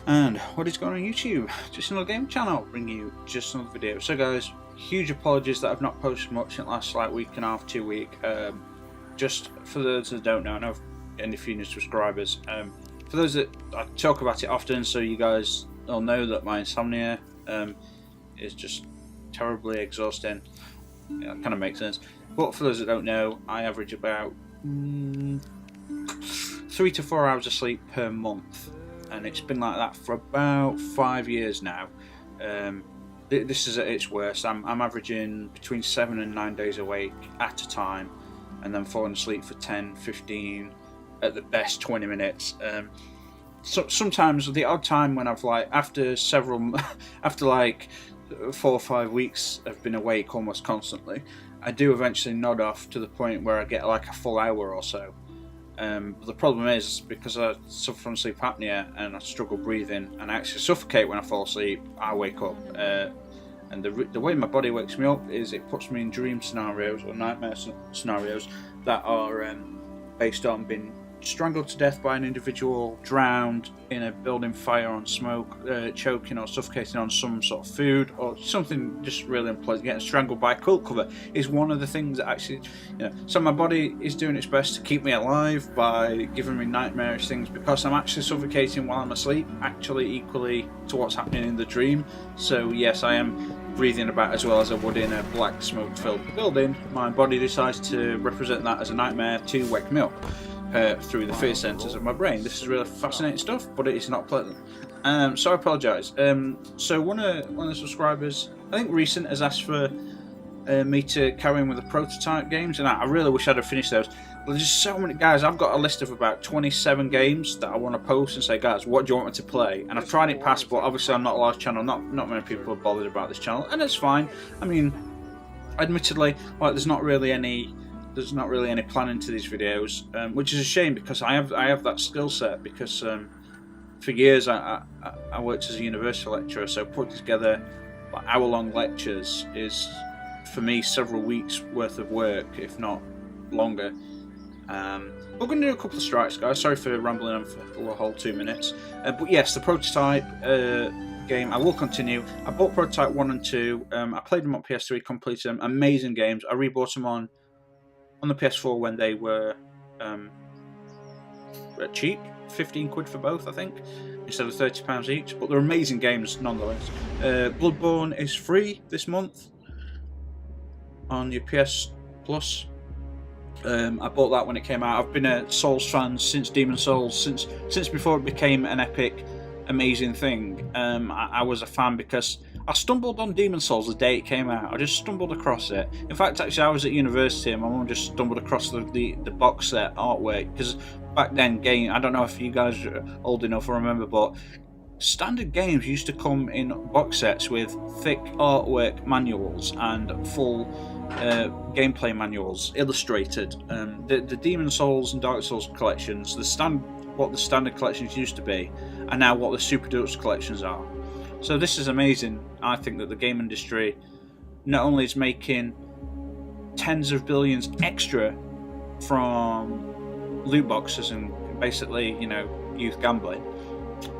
And what is going on YouTube? Just another game channel, bring you just another video. So guys, huge apologies that I've not posted much in the last like week and a half, 2 week. Just for those that don't know, I know any few new subscribers. For those that I talk about it often, so you guys all know that my insomnia is just terribly exhausting. Yeah, it kind of makes sense. But for those that don't know, I average about 3 to 4 hours of sleep per month. And it's been like that for about 5 years now. This is at its worst. I'm averaging between 7 and 9 days awake at a time, and then falling asleep for 10, 15, at the best 20 minutes. So sometimes the odd time when I've like after like 4 or 5 weeks of been awake almost constantly, I do eventually nod off to the point where I get like a full hour or so. But the problem is, because I suffer from sleep apnea and I struggle breathing and I actually suffocate when I fall asleep, I wake up. And the way my body wakes me up is it puts me in dream scenarios or nightmare scenarios that are based on being strangled to death by an individual, drowned in a building fire on smoke, choking or suffocating on some sort of food, or something just really unpleasant. Getting strangled by a quilt cover is one of the things that actually, so my body is doing its best to keep me alive by giving me nightmarish things, because I'm actually suffocating while I'm asleep, actually equally to what's happening in the dream. So yes, I am breathing about as well as I would in a black smoke-filled building. My body decides to represent that as a nightmare to wake me up. Through the fear centres of my brain. This is really fascinating stuff, but it is not pleasant. So I apologise. So one of the subscribers, I think recent, has asked for me to carry on with the prototype games, and I really wish I'd have finished those. There's just so many, guys. I've got a list of about 27 games that I want to post and say, guys, what do you want me to play? And I've tried it past, but obviously I'm not a large channel. Not many people are bothered about this channel, and it's fine. I mean, admittedly, like there's not really any planning to these videos, which is a shame, because I have that skill set, because for years I worked as a university lecturer, so putting together like hour-long lectures is for me several weeks worth of work, if not longer. We're going to do a couple of strikes, guys. Sorry for rambling on for the whole 2 minutes, but yes, the prototype game I will continue. I bought prototype 1 and 2. I played them on PS3, completed them, amazing games. I rebought them on the PS4 when they were cheap, 15 quid for both, I think, instead of £30 each, but they're amazing games nonetheless. Bloodborne is free this month on your PS Plus. I bought that when it came out. I've been a Souls fan since Demon Souls, since before it became an epic, amazing thing. I was a fan because I stumbled on Demon Souls the day it came out. I just stumbled across it. In fact, actually, I was at university and my mum just stumbled across the box set artwork, because back then, I don't know if you guys are old enough to remember, but standard games used to come in box sets with thick artwork manuals and full gameplay manuals, illustrated. The Demon Souls and Dark Souls collections, what the standard collections used to be, and now what the Super Deluxe collections are. So this is amazing. I think that the game industry not only is making tens of billions extra from loot boxes and basically, youth gambling,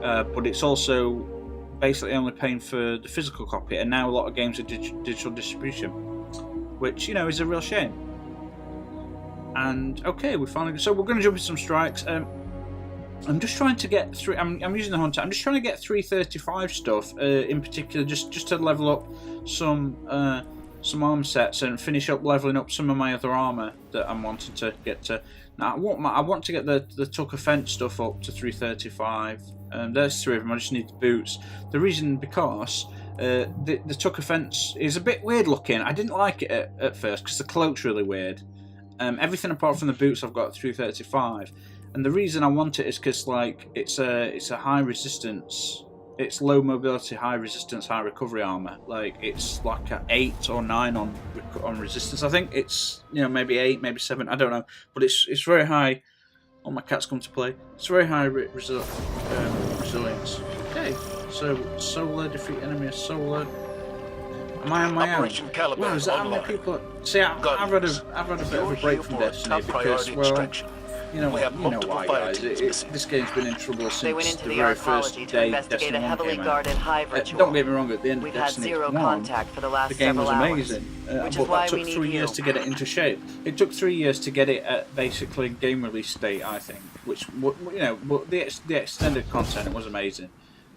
but it's also basically only paying for the physical copy, and now a lot of games are digital distribution, which, is a real shame. And okay, we're going to jump into some strikes. I'm just trying to get through. I'm using the hunter. I'm just trying to get 335 stuff, in particular, just to level up some arm sets and finish up leveling up some of my other armor that I'm wanting to get to. Now I want to get the Tucker Fence stuff up to 335. There's 3 of them. I just need the boots. The reason, because the Tucker Fence is a bit weird looking. I didn't like it at first because the cloak's really weird. Everything apart from the boots I've got at 335. And the reason I want it is because it's a high resistance, it's low mobility, high resistance, high recovery armor. Like it's like a 8 or 9 on resistance. I think it's maybe 8, maybe 7. I don't know, but it's very high. All my cats come to play. It's very high resilience. Okay, so solar, defeat enemy as solar. Am I on my own? Wow, is that how many people? See, I've had a bit of a break from Destiny because, well, You know, We have you know multiple why, fire guys. teams missing. This game's been in trouble They went since into the the very first arcology to day investigate Destiny a 1 heavily came out. guarded hive ritual. Don't get me wrong, at the end We've of had Destiny zero 1, contact for the last the game was several hours, amazing. which But is why that took we need 3 years you. to get it into shape. It took 3 years to get it at basically game release state, I think. Which, you know, but the extended content was amazing.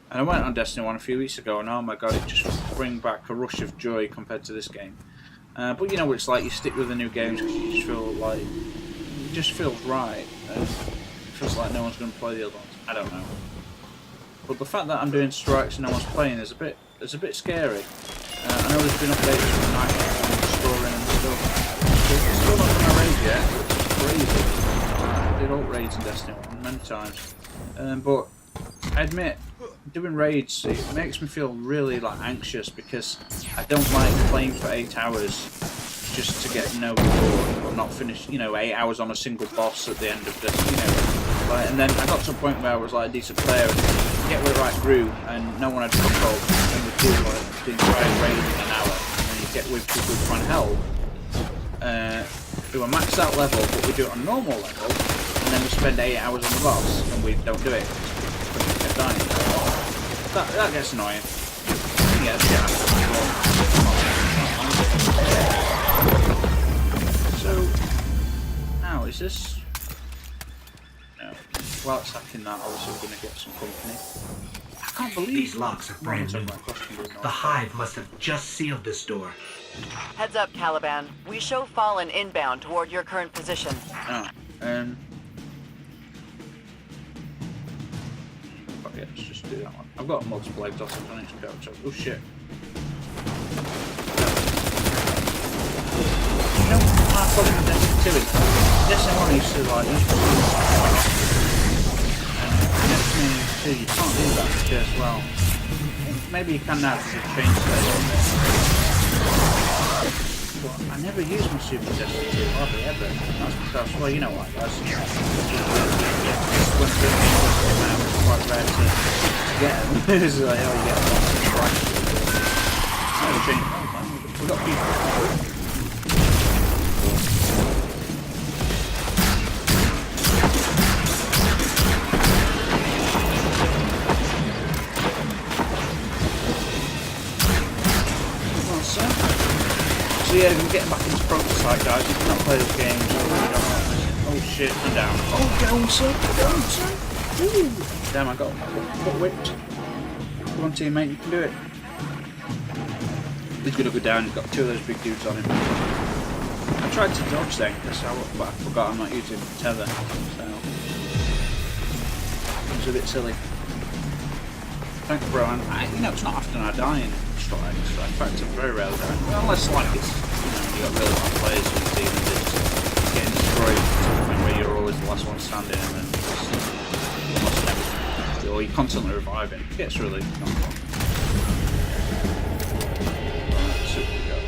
And I went on Destiny 1 a few weeks ago, and oh my god, it just brings back a rush of joy compared to this game. But you know, it's like you stick with the new games because you just feel like it just feels right. It feels like no one's going to play the other ones. I don't know. But the fact that I'm doing strikes and no one's playing is a bit scary. I know there's been updates from the night and scoring and stuff. It's still not going to raid yet, which is crazy. I did alt raids in Destiny 1 many times, but I admit, doing raids, it makes me feel really like anxious because I don't like playing for 8 hours just to get no reward or not finish, you know, 8 hours on a single boss at the end of this, you know. Like, and then I got to a point where I was like a decent player and get with the right group and no one had control and we'd do like the entire raid in an hour and then you get with people who can't help who are maxed out level but we do it on normal level and then we spend 8 hours on the boss and we don't do it. Kept dying. That gets annoying. Yeah, so now is this? No. While it's hacking that, obviously we're going to get some company. I can't believe these locks are brand new. The hive must have just sealed this door. Heads up, Caliban. We show Fallen inbound toward your current position. Oh, yeah, let's just do that one. I've got a multiple exhaust on its coach. Oh shit. You know, my problem with Destiny 2 is Destiny 1 used to like Destiny 2 you can't do that because, well, maybe you can now because they've changed it a little bit. But I never use my super Destiny 2 hardly ever. That's because, well, you know what, guys. When the games come out, it's quite rare to get them. It's like, oh, you get one right. No, change. We've got people. So yeah, we're getting back into Prototype, guys. If you've not played those games, oh shit, I'm down. Oh, get on, sir. Get on, sir. Ooh. Damn, I got whipped. Come on, teammate, you can do it. He's going to go down. He's got 2 of those big dudes on him. I tried to dodge then, but I forgot I'm not using tether. So it was a bit silly. Thanks, bro. You know, it's not often I die in strikes. In fact, it's very rarely die. Well, unless like it's, you know, you got really bad players who see that it's getting destroyed to the point where you're always the last one standing and then just almost never, or you're constantly reviving. It gets really not fun. Right, so we go.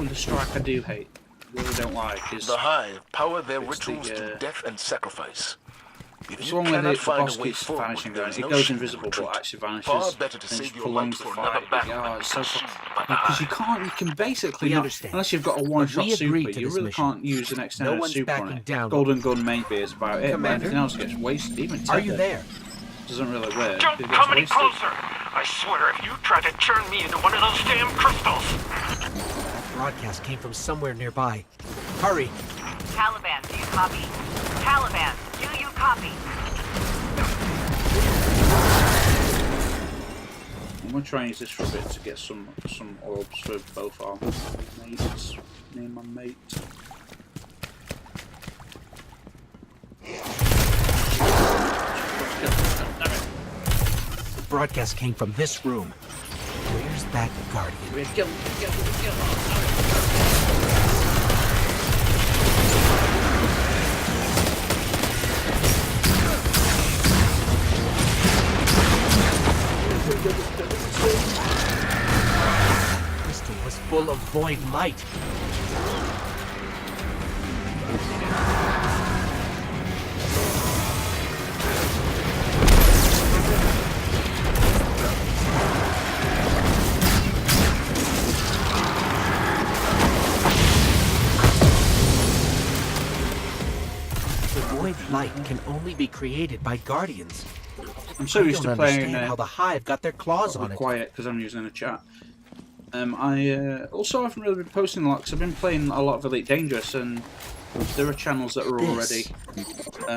The strike I do hate, really don't like, is the hive power their it's rituals the, to death and sacrifice. If it's you one where cannot the find boss a way keeps forward, vanishing, there guys. is It no goes shame in invisible, retreat. but actually vanishes. Far better to and save it your prolongs life the for another fight. battle. Oh, it's so because you can't. You can basically We not, understand. unless you've got a one-shot we agreed super. to You this really mission. can't use an extended No one's super on backing it. down. Golden gun maybe is about it, but Commander? everything else gets wasted. Even Are you tether there? doesn't really work. Don't It gets come any wasted. closer! I swear if you try to turn me into one of those damn crystals! That broadcast came from somewhere nearby. Hurry! Caliban, do you copy? Caliban, do you copy? I'm gonna try and use this for a bit to get some orbs for both our mates. Me and my mate. The broadcast came from this room. Where's that Guardian? We're killed. Crystal was full of void light. The void light can only be created by Guardians. I'm so used to playing. Understand how the Hive got their claws I'll on be it. quiet because I'm using a chat. I also haven't really been posting a lot because I've been playing a lot of Elite Dangerous, and there are channels that are already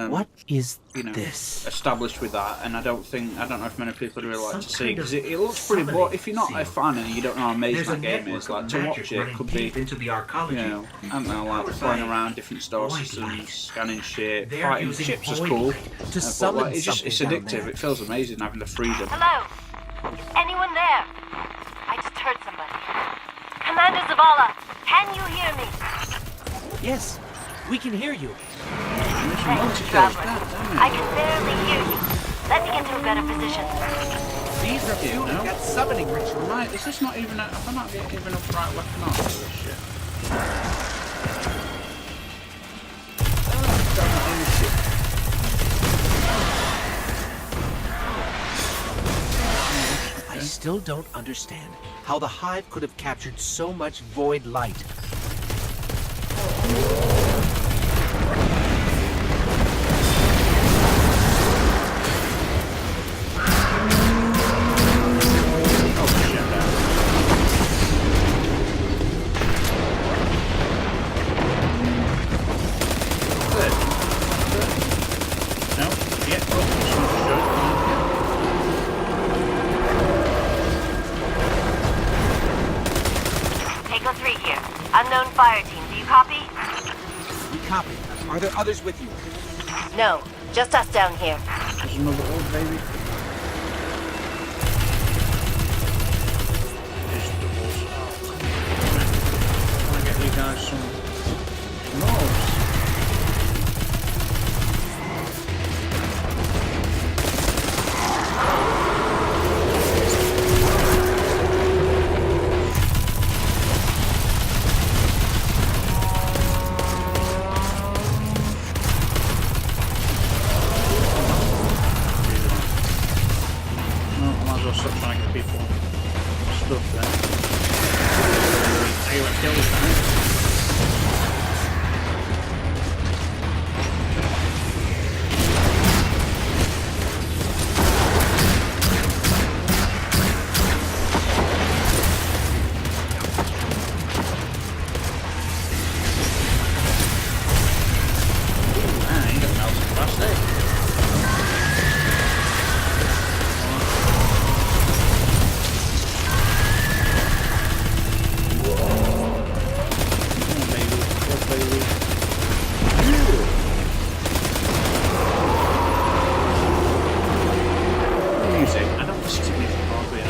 What is you know, this? established with that, and I don't know if many people would really like to see Some because kind it looks pretty. summoning But if you're not a seal. fan and you don't know how amazing There's a that game network is, like of to magic watch it running could be, deep into the arcology. you know, I don't know, like Powered flying by around different star void systems, light. scanning shit, They're fighting using ships is void cool. light To But summon like, it's something down addictive. there. It feels amazing having the freedom. Hello? Is anyone there? I just heard somebody. Commander Zavala, can you hear me? Yes, we can hear you. Thanks, Traveler. I can barely hear you. Let me get to a better position. These are You know? that summoning ritual. Right, is this not even? Have I not getting even enough right weapon on for this shit? I still don't understand how the Hive could have captured so much void light. Echo 3 here. Unknown fire team, do you copy? We copy. Are there others with you? No, just us down here. There's another old baby. I want to get you guys some orbs. No, I might as well stop trying to get people stuff there. Are you gonna kill this guy? Ooh, man, you got melted fast, eh? Music. I don't listen to music hardly at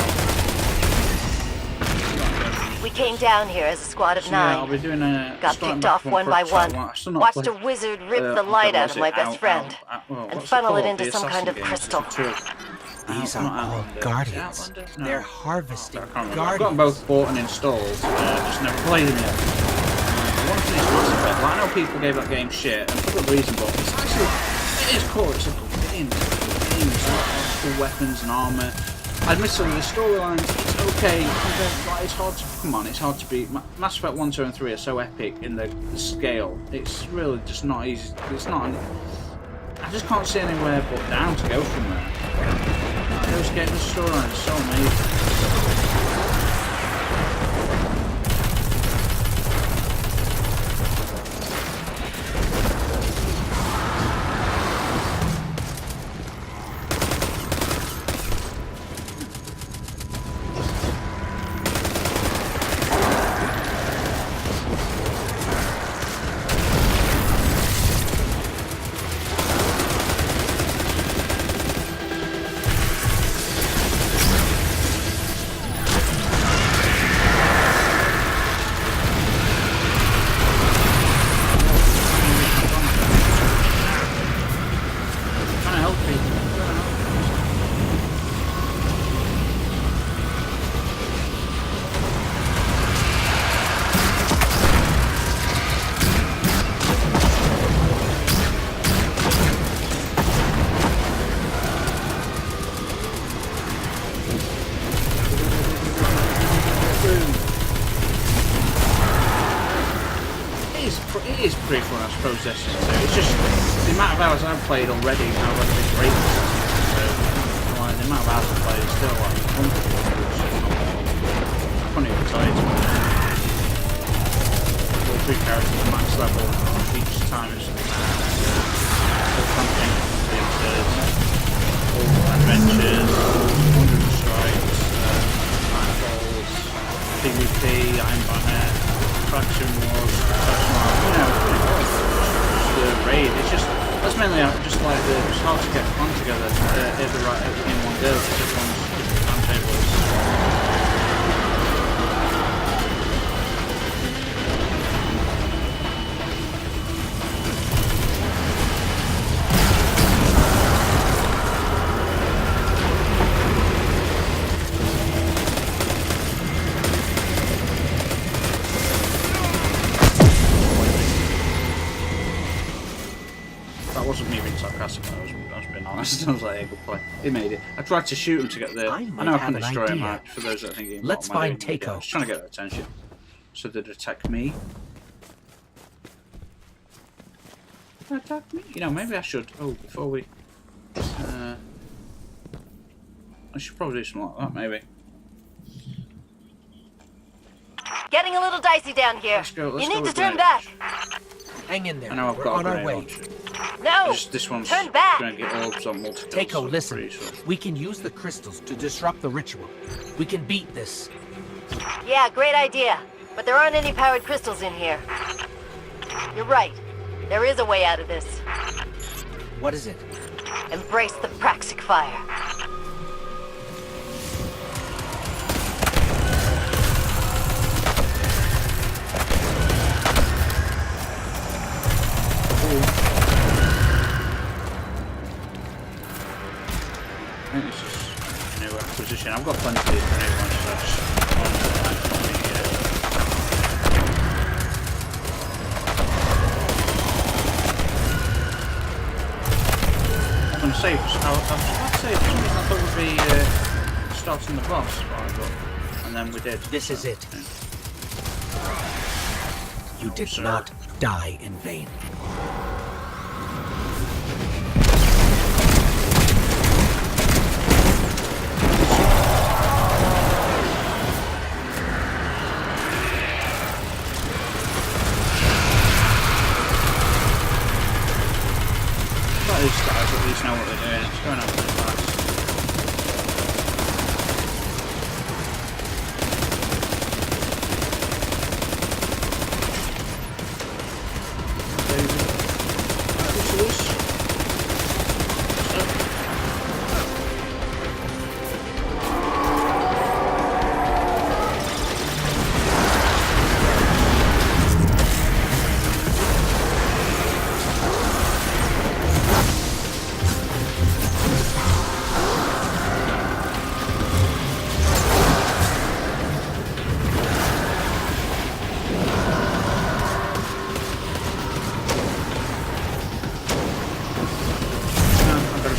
all. We came down here as a squad of So, yeah, I'll 9. be doing a. Got starting picked back off from one by Prototype one. I'm still not Watched playing- a wizard rip the what light out was of my it? best friend. Well, and what's funnel it called? into The some kind of Assassin games. crystal. It's a two. These Not are all Outlander. Is it Guardians. Outlander? No. They're harvesting I can't remember. I've Guardians. got them both bought and installed, just never played them yet. I want to finish Mass Effect. Like, I know people gave that game shit, and for good reason, but it's actually, it is cool, it's a good game. It's cool weapons and armour. Admittedly, the storylines, it's okay, like, it's hard to, come on, it's hard to beat. Mass Effect 1, 2 and 3 are so epic in the scale, it's really just not easy, it's not, I just can't see anywhere but down to go from there. Those games, the storyline is so amazing. it is pretty fun, I suppose. Destiny 2. It's just the amount of hours I've played already. Now I've got a big break. So like, the amount of hours I've played is still like I can't even tell you. All 3 characters at max level each time. Is all camping experiences, all adventures, 100 strikes, nightfalls, PvP, Iron Banner, Faction Wars, the raid. It's just that's mainly just like it's hard to get fun together in one go because everyone's different timetables. That wasn't me being sarcastic, I was being honest. I was like, hey, good play. He made it. I tried to shoot him to get the... I know I can destroy him, right? For those that are thinking... Let's find Takeo. I was trying to get their attention. So they'd attack me. Attack me? You know, maybe I should... Oh, before we... I should probably do something like that, maybe. Getting a little dicey down here. Let's go you need to with turn grenades. back. Hang in there. I know I've We're got on a our grenade way. launcher. No! This one's Turn back! going to get orbs on multiple. Takeo, so listen. pretty sure. We can use the crystals to disrupt the ritual. We can beat this. Yeah, great idea. But there aren't any powered crystals in here. You're right. There is a way out of this. What is it? Embrace the praxic fire. I think this is a new acquisition. I've got plenty of these grenade launchers. I'm going to say, I was about to say, for some reason I thought we'd be starting the boss, and then we did. This is it. Yeah. You did not die in vain. These guys at least know what they're doing. It's going on pretty fast.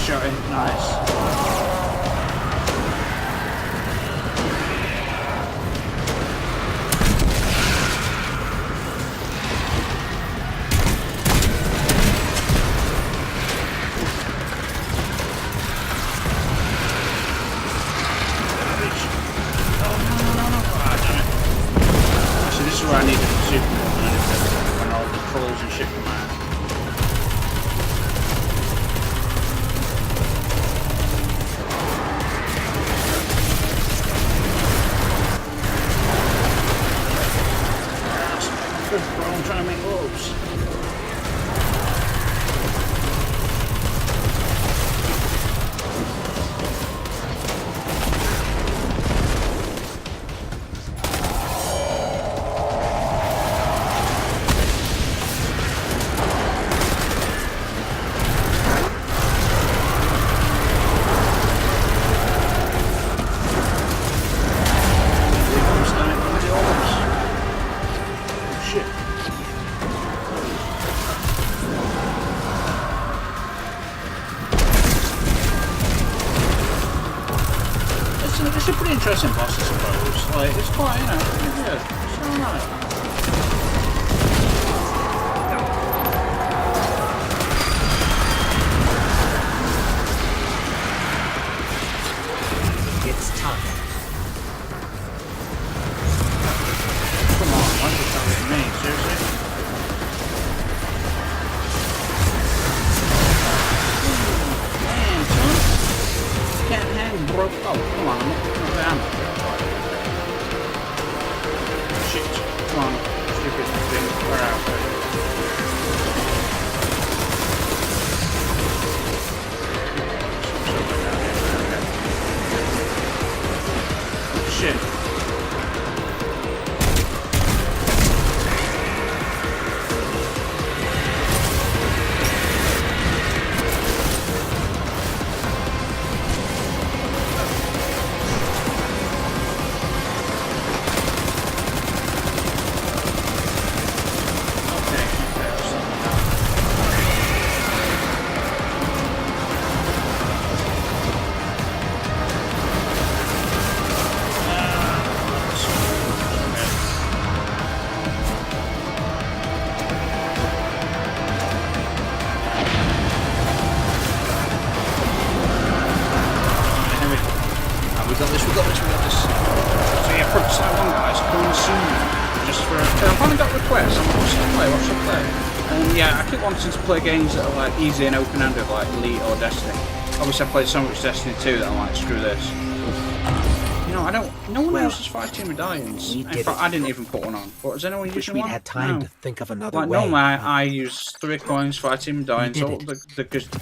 Shot him. Nice. So this is where I needed the super when all the trolls and shit come out. I'm trying to make orbs. It's a pretty interesting boss, I suppose. Like, it's quite, you know, pretty good. It's alright. come on, I'm not down. Shit, come on, stupid thing, where out? Shit. We got this. So yeah, probably that one, guys. Coming soon. Just for I've only got requests. What should I play? Yeah, I keep wanting to play games that are like easy and open-handed, like Elite or Destiny. Obviously, I played so much Destiny 2 that I'm like, screw this. You know, I don't. No one uses 5-team medallions. In fact, I didn't even put one on. But has anyone used one? We'd had time to think of another way. Normally, I use 3 coins, 5-team medallions,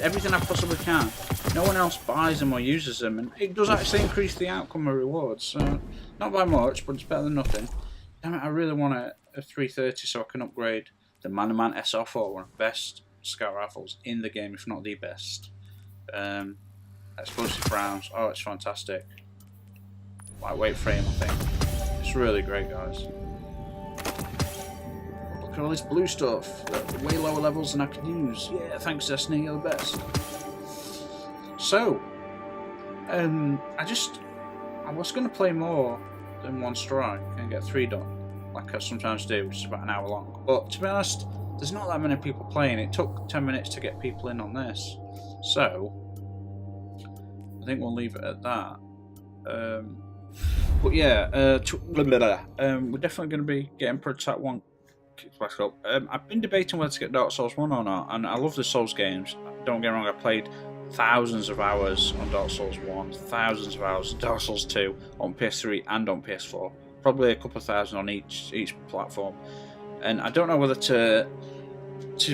everything I possibly can. No one else buys them or uses them, and it does actually increase the outcome of rewards. So, not by much, but it's better than nothing. Damn it, I really want a 330 so I can upgrade the Man-to-Man SR4, one of the best scout rifles in the game, if not the best. Explosive rounds, oh, it's fantastic. Lightweight frame, I think. It's really great, guys. Look at all this blue stuff. Way lower levels than I could use. Yeah, thanks Destiny, you're the best. So, I was going to play more than one strike and get 3 done, like I sometimes do, which is about an hour long. But to be honest, there's not that many people playing. It took 10 minutes to get people in on this. So, I think we'll leave it at that. But yeah, we're definitely going to be getting Prototype 1 kicked back up. I've been debating whether to get Dark Souls 1 or not, and I love the Souls games. Don't get me wrong, I played thousands of hours on Dark Souls 1, thousands of hours on Dark Souls 2 on PS3 and on PS4. Probably a couple of thousand on each platform. And I don't know whether to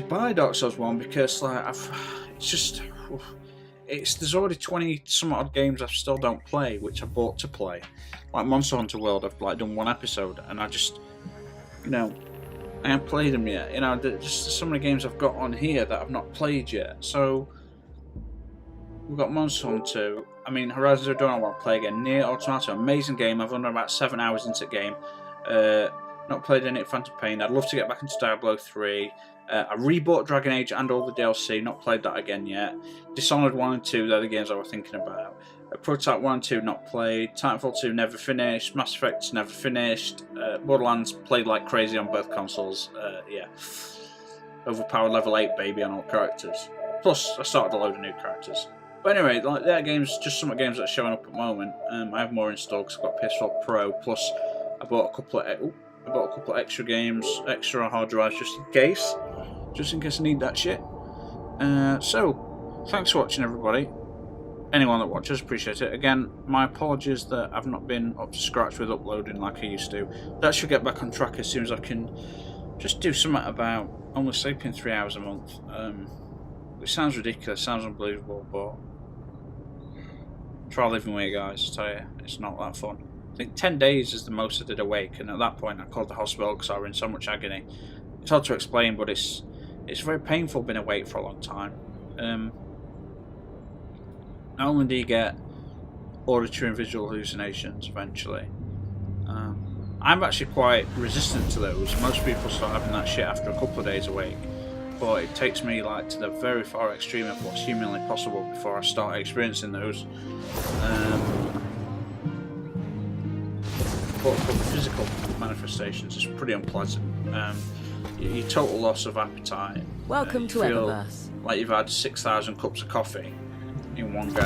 buy Dark Souls 1 because like there's already 20 some odd games I still don't play, which I bought to play. Like Monster Hunter World, I've like done 1 episode, and I just, you know, I haven't played them yet. You know, just so many games I've got on here that I've not played yet. So we've got Monster Hunter. I mean, Horizon Zero Dawn I want to play again. Nier Automata, amazing game. I've only about 7 hours into the game. Not played any Phantom Pain. I'd love to get back into Diablo 3. I rebought Dragon Age and all the DLC, not played that again yet. Dishonored 1 and 2, they're the games I was thinking about. Prototype 1 and 2, not played. Titanfall 2, never finished. Mass Effect, never finished. Borderlands, played like crazy on both consoles. Yeah. Overpowered level 8, baby, on all characters. Plus, I started a load of new characters. But anyway, like that game's just some of the games that are showing up at the moment. I have more installed because I've got PS4 Pro. Plus, I bought a couple of extra games, extra hard drives just in case I need that shit. So, thanks for watching, everybody. Anyone that watches, appreciate it. Again, my apologies that I've not been up to scratch with uploading like I used to. That should get back on track as soon as I can just do something about only sleeping 3 hours a month. It sounds ridiculous, sounds unbelievable, but try living with it, guys. I tell you, it's not that fun. I think 10 days is the most I did awake, and at that point I called the hospital because I was in so much agony. It's hard to explain, but it's very painful being awake for a long time. Not only do you get auditory and visual hallucinations eventually, I'm actually quite resistant to those. Most people start having that shit after a couple of days awake, but it takes me like to the very far extreme of what's humanly possible before I start experiencing those. But physical manifestations is pretty unpleasant. Your total loss of appetite. Welcome to Eververse. Like you've had 6,000 cups of coffee in one go,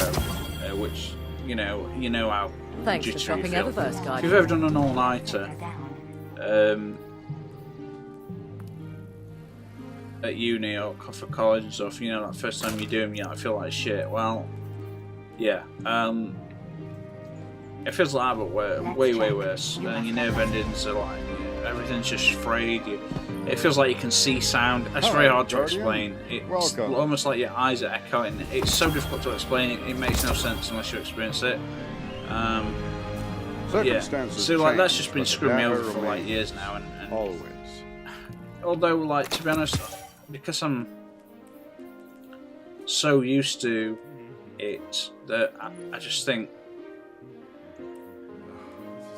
which you know how. Thanks for shopping Eververse, guys. If you've ever done an all-nighter at uni or for college and stuff, you know, that first time you do them, I feel like shit. Well, yeah. It feels like that, but way worse. And your nerve endings are like, everything's just frayed. It feels like you can see sound. It's very hard to explain. It's almost like your eyes are echoing. It's so difficult to explain. It makes no sense unless you experience it. Yeah. So like that's just been screwing me over for like years now. And always. Although, like, to be honest, because I'm so used to it that I just think,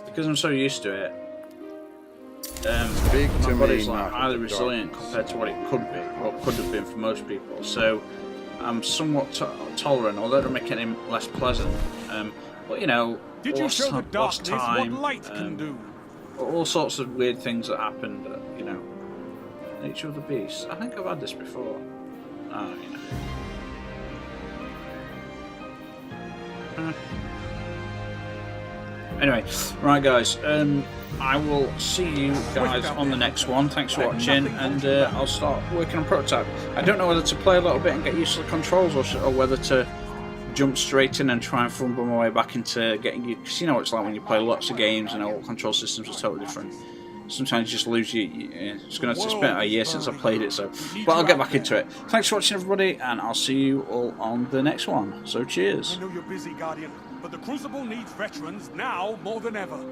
because I'm so used to it, my body's like highly resilient compared to what it could be, or could have been for most people. So I'm somewhat tolerant, although it'll make it any less pleasant. But you know, Did you show the darkness what light can do? All sorts of weird things that happened. You know, nature of the beast. I think I've had this before. Oh, you know. Anyway, right guys, I will see you guys on the next one. Thanks for watching, and I'll start working on prototype. I don't know whether to play a little bit and get used to the controls, or whether to jump straight in and try and fumble my way back into getting you, because you know what it's like when you play lots of games and all control systems are totally different. Sometimes you just lose it's going to have to spend a year since I played it, so, but I'll get back into it. Thanks for watching everybody, and I'll see you all on the next one. So cheers. I know you're busy, Guardian, but the Crucible needs veterans now more than ever.